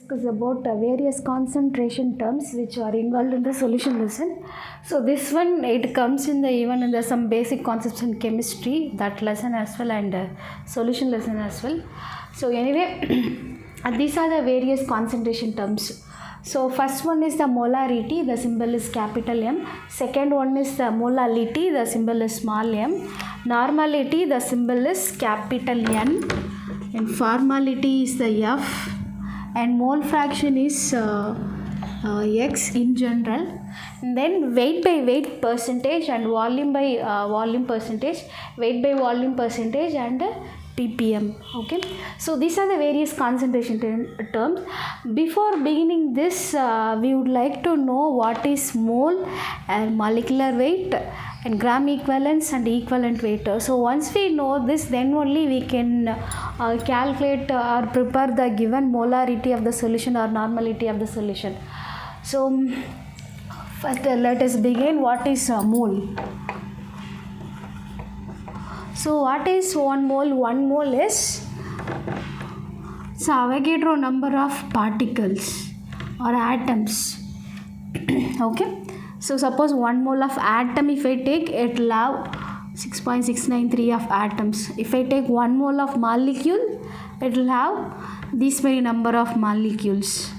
Discuss about various concentration terms which are involved in the solution lesson. So this one, it comes in the even in the some basic concepts in chemistry, that lesson as well, and solution lesson as well. So anyway, these are the various concentration terms. So first one is the molarity, the symbol is capital M. Second one is the molality, the symbol is small m. Normality, the symbol is capital N. And formality is the F. And mole fraction is X in general. And then weight by weight percentage and volume by volume percentage, weight by volume percentage, and ppm. Okay, so these are the various concentration terms. Before beginning this, we would like to know what is mole and molecular weight and gram equivalence and equivalent weight. So once we know this, then only we can calculate or prepare the given molarity of the solution or normality of the solution. So first let us begin. What is a mole? So what is 1 mole? 1 mole is Avogadro number of particles or atoms. Okay, so suppose 1 mole of atom, if I take, it will have 6.693 of atoms. If I take 1 mole of molecule, it will have this many number of molecules.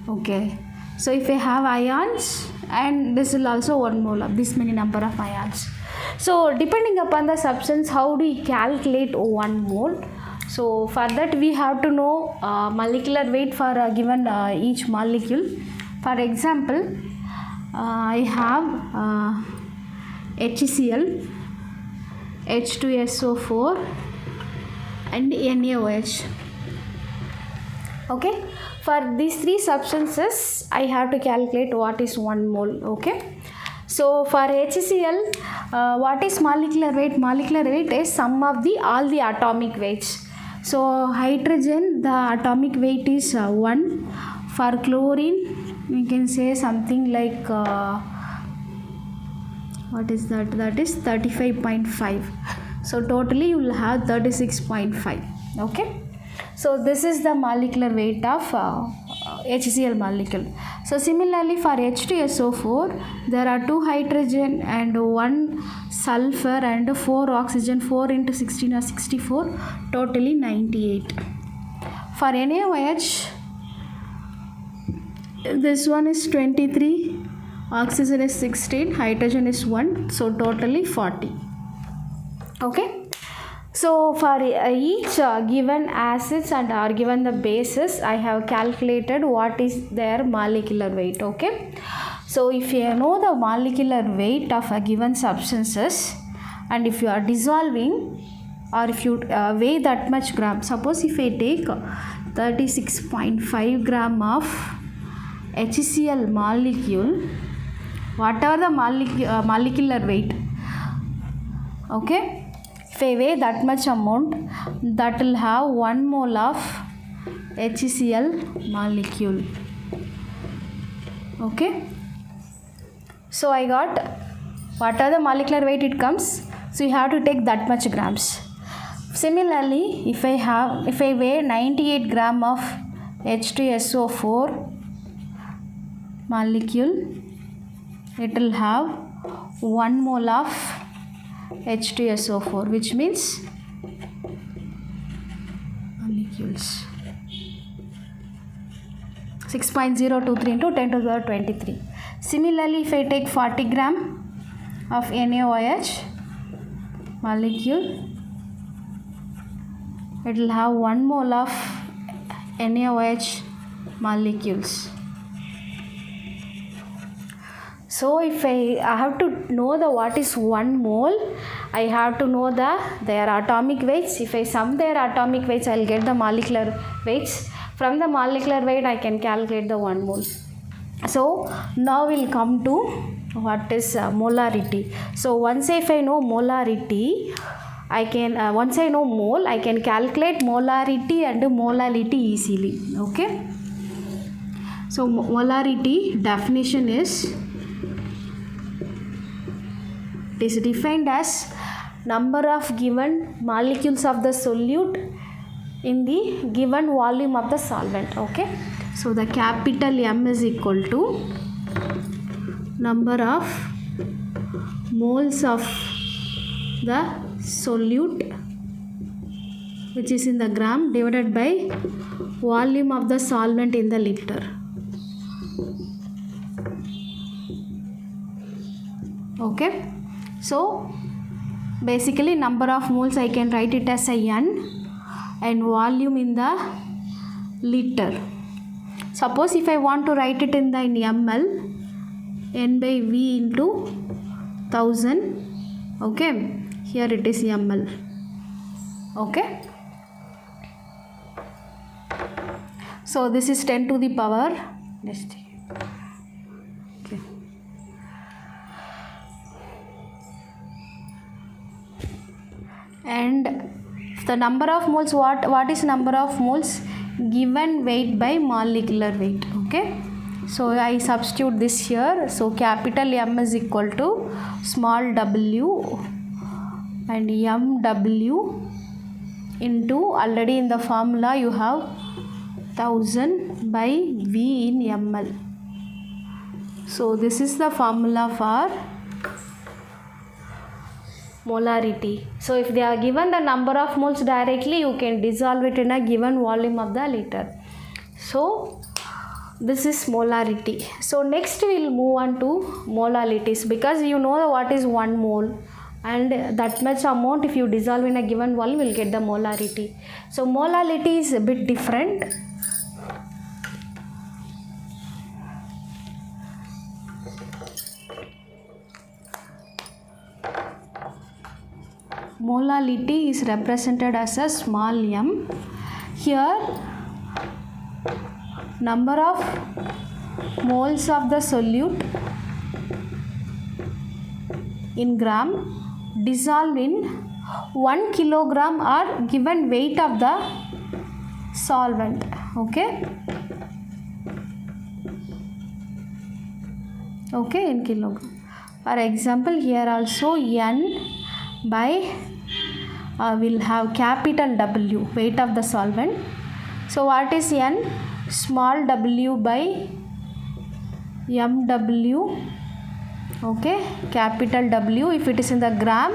Okay, so if I have ions, and this will also 1 mole of this many number of ions. So depending upon the substance, how do we calculate 1 mole? So for that we have to know molecular weight for a given each molecule. For example, I have HCl, H2SO4 and NaOH. Okay, for these three substances I have to calculate what is 1 mole. Okay, so for HCl, what is molecular weight? Molecular weight is sum of all the atomic weights. So hydrogen, the atomic weight is 1. For chlorine, we can say something like what is that? That is 35.5. So totally you will have 36.5. Okay, so this is the molecular weight of HCl molecule. So similarly for H2SO4, there are 2 hydrogen and 1 sulfur and 4 oxygen. 4 into 16 or 64, totally 98. For NaOH, this one is 23, oxygen is 16, hydrogen is 1, so totally 40. Okay, so for each given acids and are given the bases, I have calculated what is their molecular weight. Okay, so if you know the molecular weight of a given substances, and if you are dissolving or if you weigh that much gram, suppose if I take 36.5 gram of HCl molecule, what are the molecular weight? Okay, if I weigh that much amount, that will have 1 mole of HCl molecule. Okay, so I got what are the molecular weight it comes. So you have to take that much grams. Similarly, if I weigh 98 gram of H2SO4 molecule, it will have 1 mole of H2SO4, which means molecules 6.023 into 10 to the power 23. Similarly, if I take 40 gram of NaOH molecule, it will have 1 mole of NaOH molecules. So if I have to know the what is 1 mole, I have to know their atomic weights. If I sum their atomic weights, I will get the molecular weights. From the molecular weight, I can calculate the 1 mole. So now we'll come to what is molarity. So once if I know molarity, I can once I know mole, I can calculate molarity and molality easily. Okay, so molarity definition is, it is defined as number of given molecules of the solute in the given volume of the solvent. Okay, so the capital M is equal to number of moles of the solute, which is in the gram, divided by volume of the solvent in the liter. Okay, so basically number of moles I can write it as a N and volume in the liter. Suppose if I want to write it in the ml, N by V into 1000. Okay, here it is ml. Okay, so this is 10 to the power. Okay, and the number of moles, what is number of moles? Given weight by molecular weight. Okay, so I substitute this here. So capital M is equal to small w and mw into, already in the formula you have 1000 by V in ml. So this is the formula for molarity. So if they are given the number of moles directly, you can dissolve it in a given volume of the liter. So this is molarity. So next we will move on to molalities, because you know what is 1 mole, and that much amount if you dissolve in a given volume you will get the molarity. So molality is a bit different. Molality is represented as a small m. Here number of moles of the solute in gram dissolved in 1 kilogram or given weight of the solvent. Okay, okay, in kilogram. For example, here also N by will have capital W, weight of the solvent. So what is N? Small w by mw. Okay, capital W. If it is in the gram,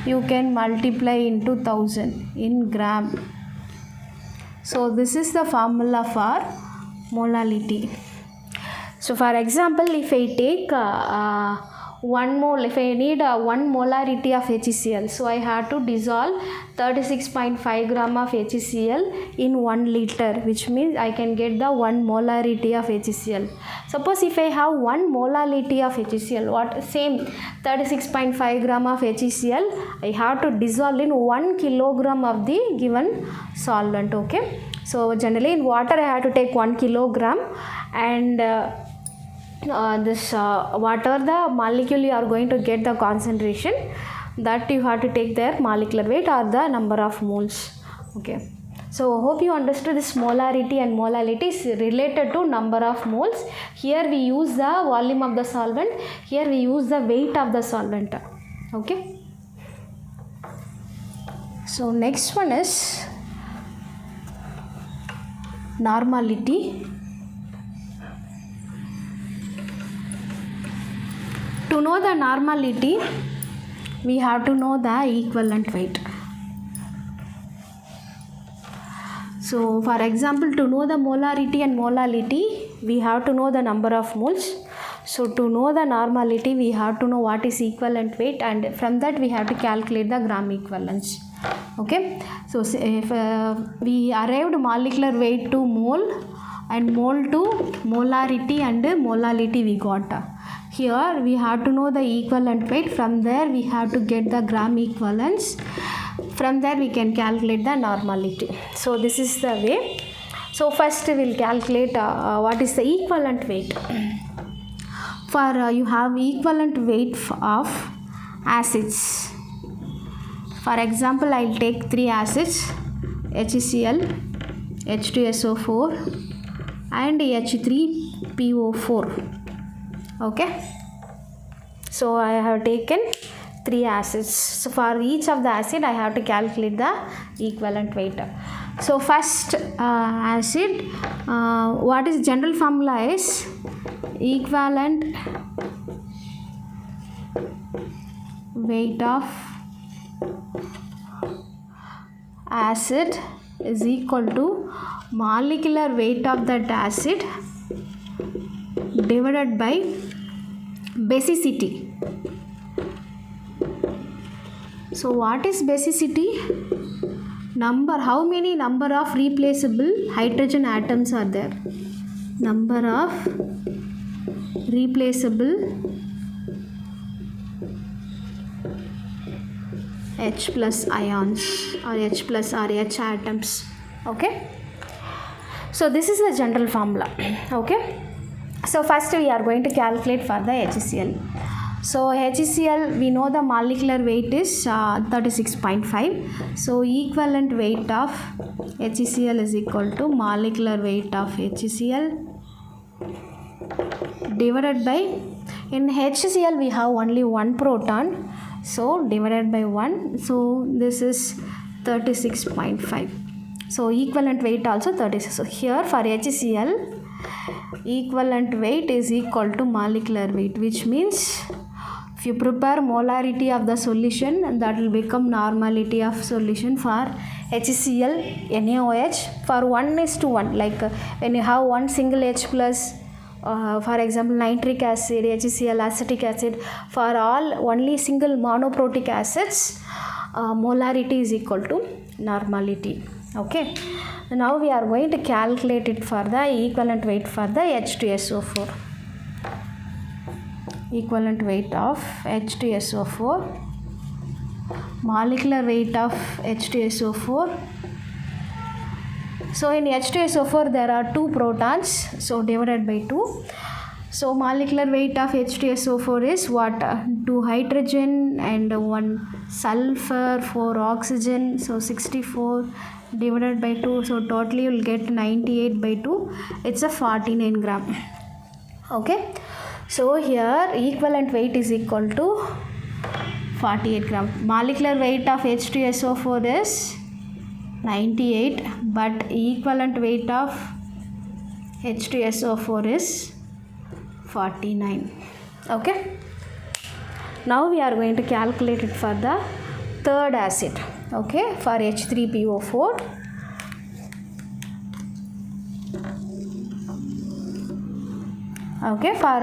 you can multiply into 1000 in gram. So this is the formula for molality. So for example, if I take 1 mole, if I need 1 molarity of HCl, so I have to dissolve 36.5 gram of HCl in 1 liter, which means I can get the 1 molarity of HCl. Suppose if I have 1 molarity of HCl, what same 36.5 gram of HCl, I have to dissolve in 1 kilogram of the given solvent. Okay, so generally in water I have to take 1 kilogram, and whatever the molecule you are going to get the concentration, that you have to take their molecular weight or the number of moles. Okay, so hope you understood this molarity and molality is related to number of moles. Here we use the volume of the solvent, here we use the weight of the solvent. Okay, so next one is normality. To know the normality, we have to know the equivalent weight. So for example, to know the molarity and molality, we have to know the number of moles. So to know the normality, we have to know what is equivalent weight, and from that we have to calculate the gram equivalence. Okay, so if we arrived molecular weight to mole and mole to molarity and molality we got. Here we have to know the equivalent weight, from there we have to get the gram equivalence, from there we can calculate the normality. So this is the way. So first we will calculate what is the equivalent weight. For you have equivalent weight of acids. For example, I will take 3 acids, HCl, H2SO4 and H3PO4. Okay, so I have taken 3 acids. So for each of the acid I have to calculate the equivalent weight. So first acid, what is general formula is equivalent weight of acid is equal to molecular weight of that acid divided by basicity. So what is basicity? How many number of replaceable hydrogen atoms are there? Number of replaceable H plus ions or H plus or H atoms. Okay. So this is the general formula. Okay. So first we are going to calculate for the HCl. So HCl, we know the molecular weight is 36.5. So equivalent weight of HCl is equal to molecular weight of HCl divided by, in HCl we have only one proton, so divided by 1, so this is 36.5. So equivalent weight also 36. So here for HCl, equivalent weight is equal to molecular weight, which means if you prepare molarity of the solution, that will become normality of solution for HCl NaOH for 1:1. Like when you have one single H plus, for example nitric acid, HCl, acetic acid, for all only single monoprotic acids, molarity is equal to normality. Okay. Now we are going to calculate it for the equivalent weight for the H2SO4. Equivalent weight of H2SO4, molecular weight of H2SO4. So in H2SO4 there are 2 protons, so divided by 2. So molecular weight of H2SO4 is what? 2 hydrogen and 1 sulfur, 4 oxygen, so 64 divided by 2, so totally you will get 98 by 2. It's a 49 gram. Okay. So here equivalent weight is equal to 48 gram. Molecular weight of H2SO4 is 98, but equivalent weight of H2SO4 is 49. Okay. Now we are going to calculate it for the third acid. Okay, for H3PO4. Okay, for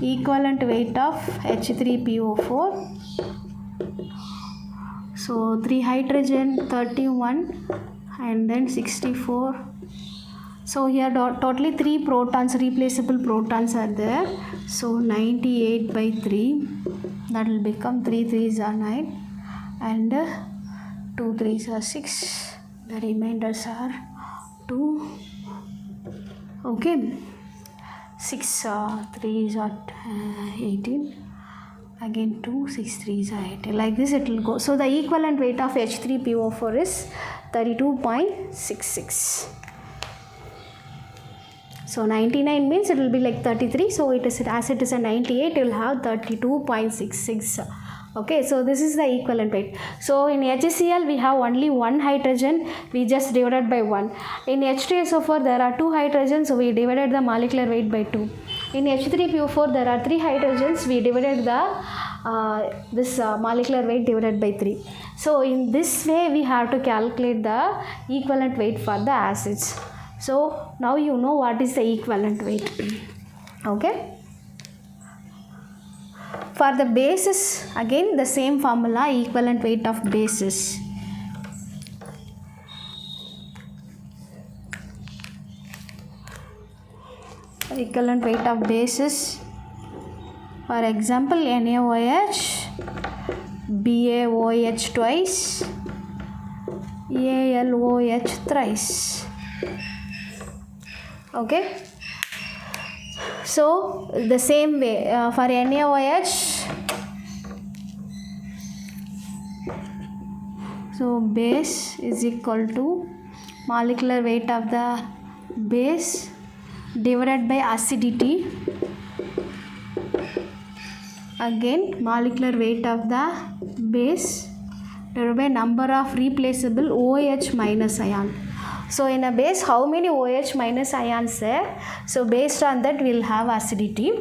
equivalent weight of H3PO4. So 3 hydrogen, 31 and then 64. So here totally 3 protons, replaceable protons are there. So 98 by 3, that will become 3 3s are 9 and 2 3s are 6. The remainders are 2. Okay. 6 3s are 18. Again 2, 6 3s are 18. Like this it will go. So the equivalent weight of H3PO4 is 32.66. So 99 means it will be like 33. So it is, as it is a 98, you will have 32.66. Okay, so this is the equivalent weight. So in HCl we have only one hydrogen, we just divided by 1. In H2SO4 there are 2 hydrogens, so we divided the molecular weight by 2. In H3PO4 there are 3 hydrogens, we divided the molecular weight divided by 3. So in this way we have to calculate the equivalent weight for the acids. So now you know what is the equivalent weight. Okay. For the bases, again the same formula, equivalent weight of bases. Equivalent weight of bases. For example, NaOH, BaOH twice, AlOH thrice. Okay. So the same way for NaOH, so base is equal to molecular weight of the base divided by acidity. Again molecular weight of the base divided by number of replaceable OH minus ion. So in a base, how many OH minus ions there? So based on that we will have acidity.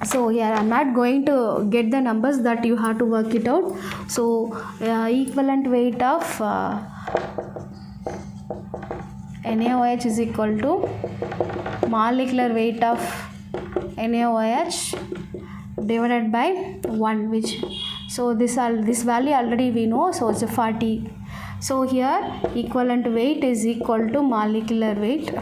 So here I am not going to get the numbers, that you have to work it out. So equivalent weight of NaOH is equal to molecular weight of NaOH divided by 1, which, so this value already we know, so it's a 40. So here equivalent weight is equal to molecular weight,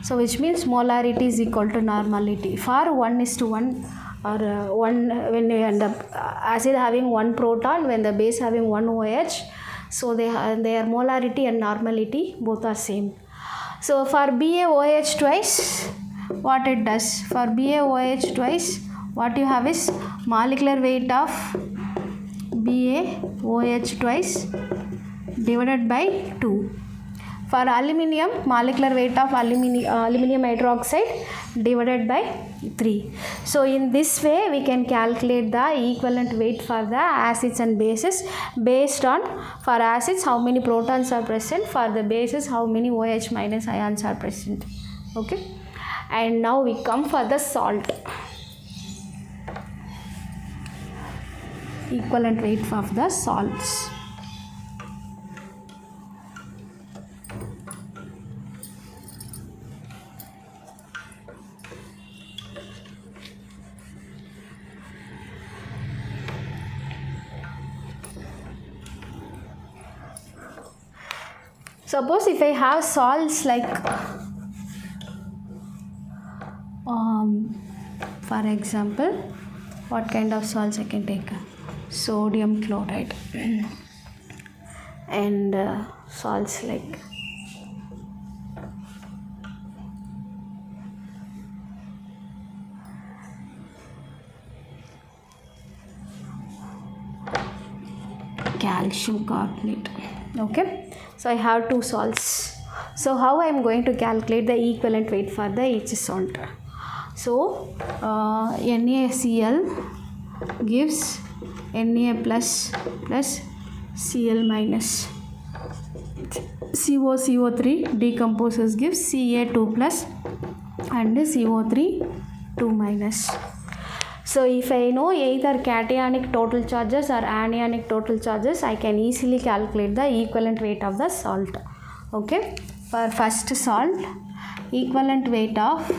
so which means molarity is equal to normality. For 1:1 or 1, when you end up acid having 1 proton, when the base having 1 OH, so their molarity and normality both are same. So for BaOH twice, what it does? For BaOH twice, what you have is molecular weight of BaOH twice divided by 2. For aluminium, molecular weight of aluminium hydroxide divided by 3. So in this way we can calculate the equivalent weight for the acids and bases based on, for acids how many protons are present, for the bases how many OH minus ions are present. Okay, and now we come for the salt. Equivalent weight of the salts. Suppose if I have salts like for example, what kind of salts I can take? Sodium chloride and salts like calcium carbonate. Okay, so I have 2 salts. So how I am going to calculate the equivalent weight for the each salt? So NaCl gives Na plus Cl minus. CO3 decomposes, gives Ca2 plus and CO3 2 minus. So if I know either cationic total charges or anionic total charges, I can easily calculate the equivalent weight of the salt. Okay, for first salt, equivalent weight of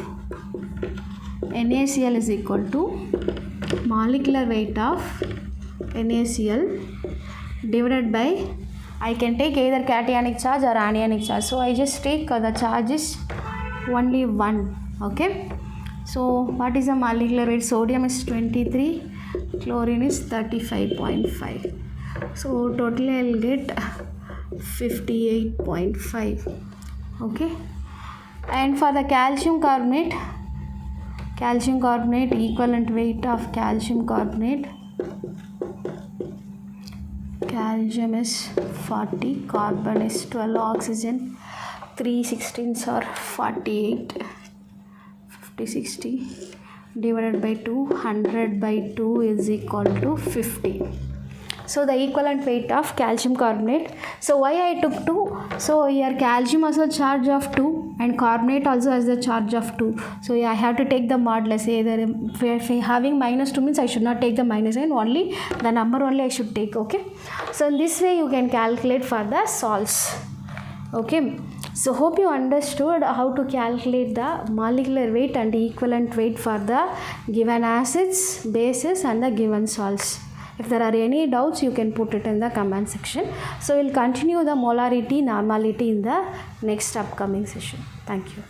NaCl is equal to molecular weight of NaCl divided by, I can take either cationic charge or anionic charge, so I just take the charge is only 1. Okay, so what is the molecular weight? Sodium is 23, chlorine is 35.5, so totally I will get 58.5. Okay, and for the calcium carbonate equivalent weight of calcium carbonate, calcium is 40, carbon is 12, oxygen 3 16s are 48, 50 60 divided by 2, 100 by 2 is equal to 50. So the equivalent weight of calcium carbonate. So why I took 2? So here calcium has a charge of 2 and carbonate also has the charge of 2. So I have to take the modulus. Either if having -2 means I should not take the minus sign, only the number only I should take. Okay, so in this way you can calculate for the salts. Okay, so hope you understood how to calculate the molecular weight and equivalent weight for the given acids, bases and the given salts. If there are any doubts, you can put it in the comment section. So we'll continue the molarity, normality in the next upcoming session. Thank you.